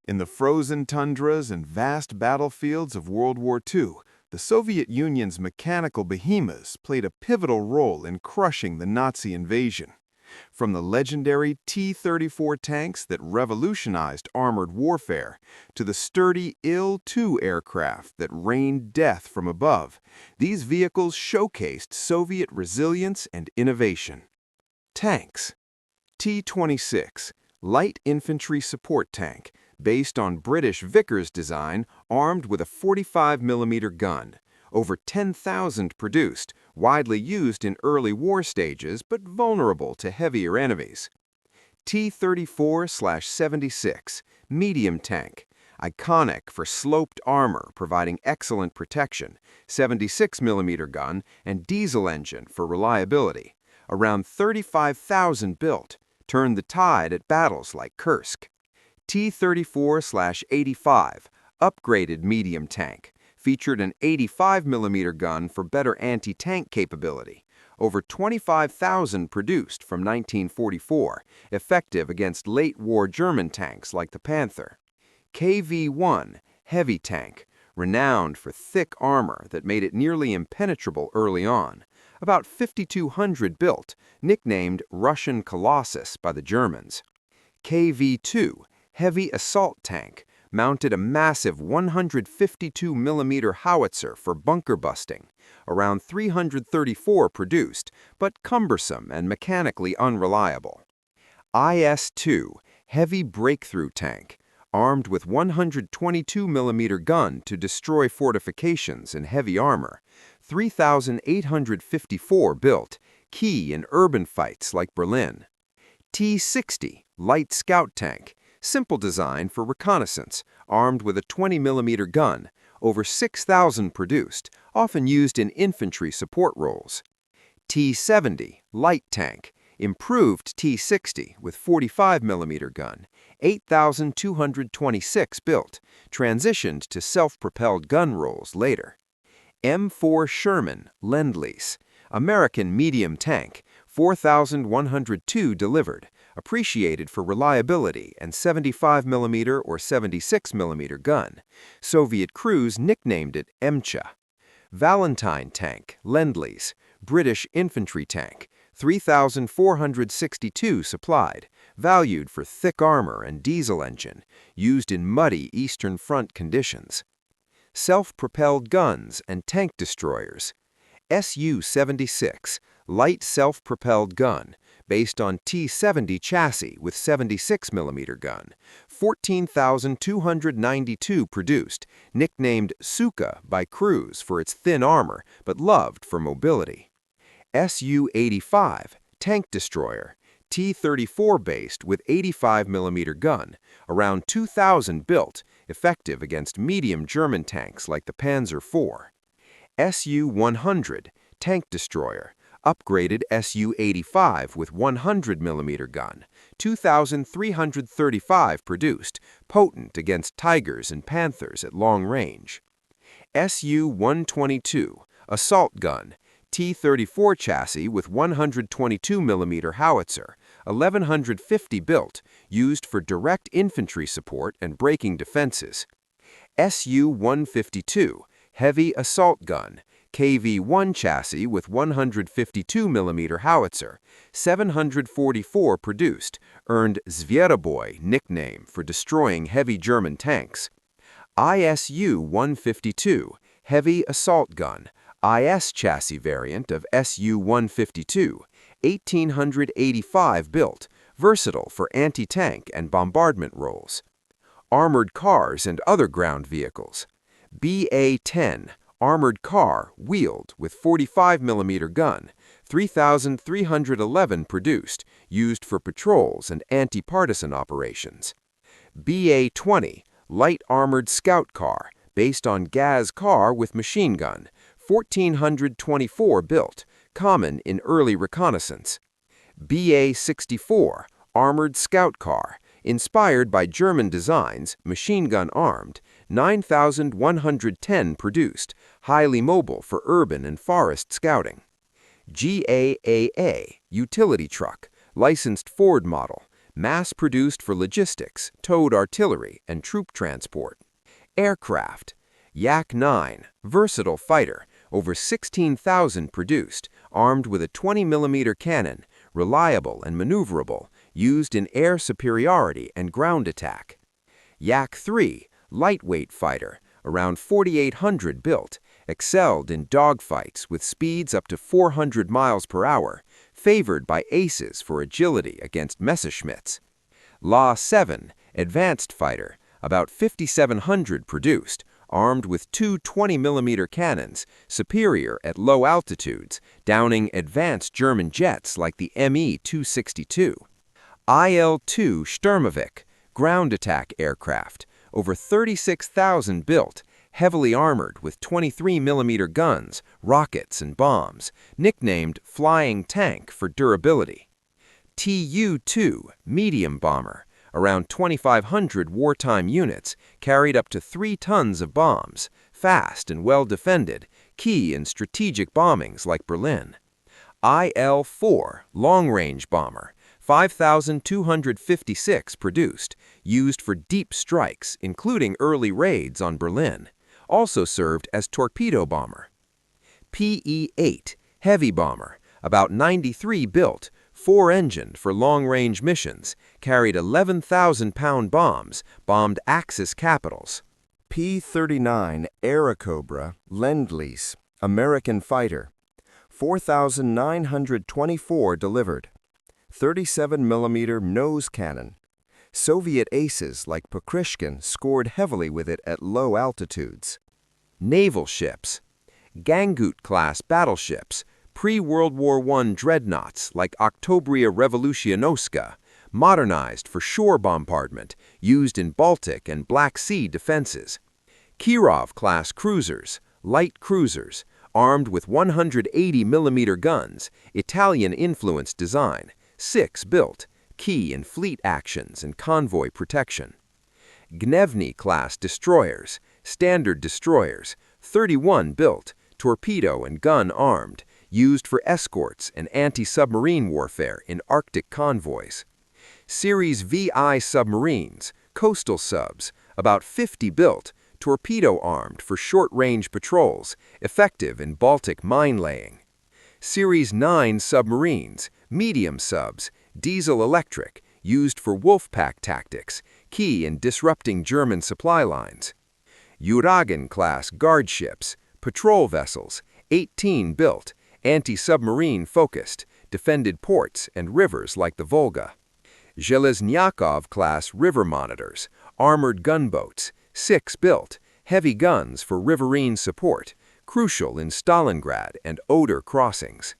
In the frozen tundras and vast battlefields of World War II, the Soviet Union's mechanical behemoths played a pivotal role in crushing the Nazi invasion. From the legendary T-34 tanks that revolutionized armored warfare to the sturdy Il-2 aircraft that rained death from above, these vehicles showcased Soviet resilience and innovation. Tanks. T-26, light infantry support tank, based on British Vickers design, armed with a 45mm gun. Over 10,000 produced, widely used in early war stages but vulnerable to heavier enemies. T-34/76, medium tank, iconic for sloped armor providing excellent protection, 76mm gun and diesel engine for reliability. Around 35,000 built, turned the tide at battles like Kursk. T-34/85, upgraded medium tank, featured an 85mm gun for better anti-tank capability. Over 25,000 produced from 1944, effective against late-war German tanks like the Panther. KV-1, heavy tank, renowned for thick armor that made it nearly impenetrable early on. About 5,200 built, nicknamed Russian Colossus by the Germans. KV-2, heavy assault tank, mounted a massive 152mm howitzer for bunker busting. Around 334 produced, but cumbersome and mechanically unreliable. IS-2, heavy breakthrough tank, armed with 122mm gun to destroy fortifications and heavy armor. 3,854 built, key in urban fights like Berlin. T-60, light scout tank, simple design for reconnaissance, armed with a 20mm gun, over 6,000 produced, often used in infantry support roles. T-70, light tank, improved T-60 with 45mm gun, 8,226 built, transitioned to self-propelled gun roles later. M4 Sherman, Lend-Lease, American medium tank, 4,102 delivered, appreciated for reliability and 75mm or 76mm gun. Soviet crews nicknamed it MCHA. Valentine tank, Lend-Lease, British infantry tank, 3,462 supplied, valued for thick armor and diesel engine, used in muddy Eastern Front conditions. Self-propelled guns and tank destroyers. Su-76, light self-propelled gun, based on T-70 chassis with 76mm gun, 14,292 produced, nicknamed Suka by crews for its thin armor but loved for mobility. Su-85, tank destroyer, T-34 based with 85mm gun, around 2,000 built, effective against medium German tanks like the Panzer IV. Su-100, tank destroyer, upgraded Su-85 with 100mm gun, 2,335 produced, potent against Tigers and Panthers at long range. Su-122, assault gun, T-34 chassis with 122mm howitzer, 1,150 built, used for direct infantry support and breaking defenses. Su-152, heavy assault gun, KV-1 chassis with 152mm howitzer, 744 produced, earned Zvieraboy nickname for destroying heavy German tanks. ISU-152, heavy assault gun, IS chassis variant of Su-152, 1,885 built, versatile for anti-tank and bombardment roles. Armored cars and other ground vehicles. BA-10, armored car, wheeled with 45mm gun, 3,311 produced, used for patrols and anti-partisan operations. BA-20, light armored scout car, based on Gaz car with machine gun, 1,424 built, common in early reconnaissance. BA-64, armored scout car, inspired by German designs, machine gun armed, 9,110 produced, highly mobile for urban and forest scouting. GAAA, utility truck, licensed Ford model, mass-produced for logistics, towed artillery, and troop transport. Aircraft. Yak-9, versatile fighter, over 16,000 produced, armed with a 20mm cannon, reliable and maneuverable, used in air superiority and ground attack. Yak-3, lightweight fighter, around 4,800 built, excelled in dogfights with speeds up to 400 miles per hour, favored by aces for agility against Messerschmitts. La-7, advanced fighter, about 5,700 produced, armed with two 20mm cannons, superior at low altitudes, downing advanced German jets like the Me-262. IL-2 Sturmovik, ground attack aircraft, over 36,000 built, heavily armored with 23mm guns, rockets, and bombs, nicknamed Flying Tank for durability. Tu-2 medium bomber, around 2,500 wartime units, carried up to 3 tons of bombs, fast and well defended, key in strategic bombings like Berlin. IL-4 long-range bomber, 5,256 produced, used for deep strikes, including early raids on Berlin. Also served as torpedo bomber. Pe-8 heavy bomber, about 93 built, 4-engined for long-range missions, carried 11,000-pound bombs, bombed Axis capitals. P-39 Airacobra Lend-Lease, American fighter, 4,924 delivered, 37mm nose cannon. Soviet aces like Pokrishkin scored heavily with it at low altitudes. Naval ships. Gangut-class battleships, pre-World War I dreadnoughts like Oktobria Revolutionoska, modernized for shore bombardment, used in Baltic and Black Sea defenses. Kirov-class cruisers, light cruisers, armed with 180mm guns, Italian-influenced design, 6 built, key in fleet actions and convoy protection. Gnevny-class destroyers, standard destroyers, 31 built, torpedo and gun armed, used for escorts and anti-submarine warfare in Arctic convoys. Series VI submarines, coastal subs, about 50 built, torpedo-armed for short-range patrols, effective in Baltic mine-laying. Series 9 submarines, medium subs, diesel-electric, used for Wolfpack tactics, key in disrupting German supply lines. Uragan-class guard ships, patrol vessels, 18 built, anti-submarine focused, defended ports and rivers like the Volga. Zheleznyakov-class river monitors, armored gunboats, 6 built, heavy guns for riverine support, crucial in Stalingrad and Oder crossings.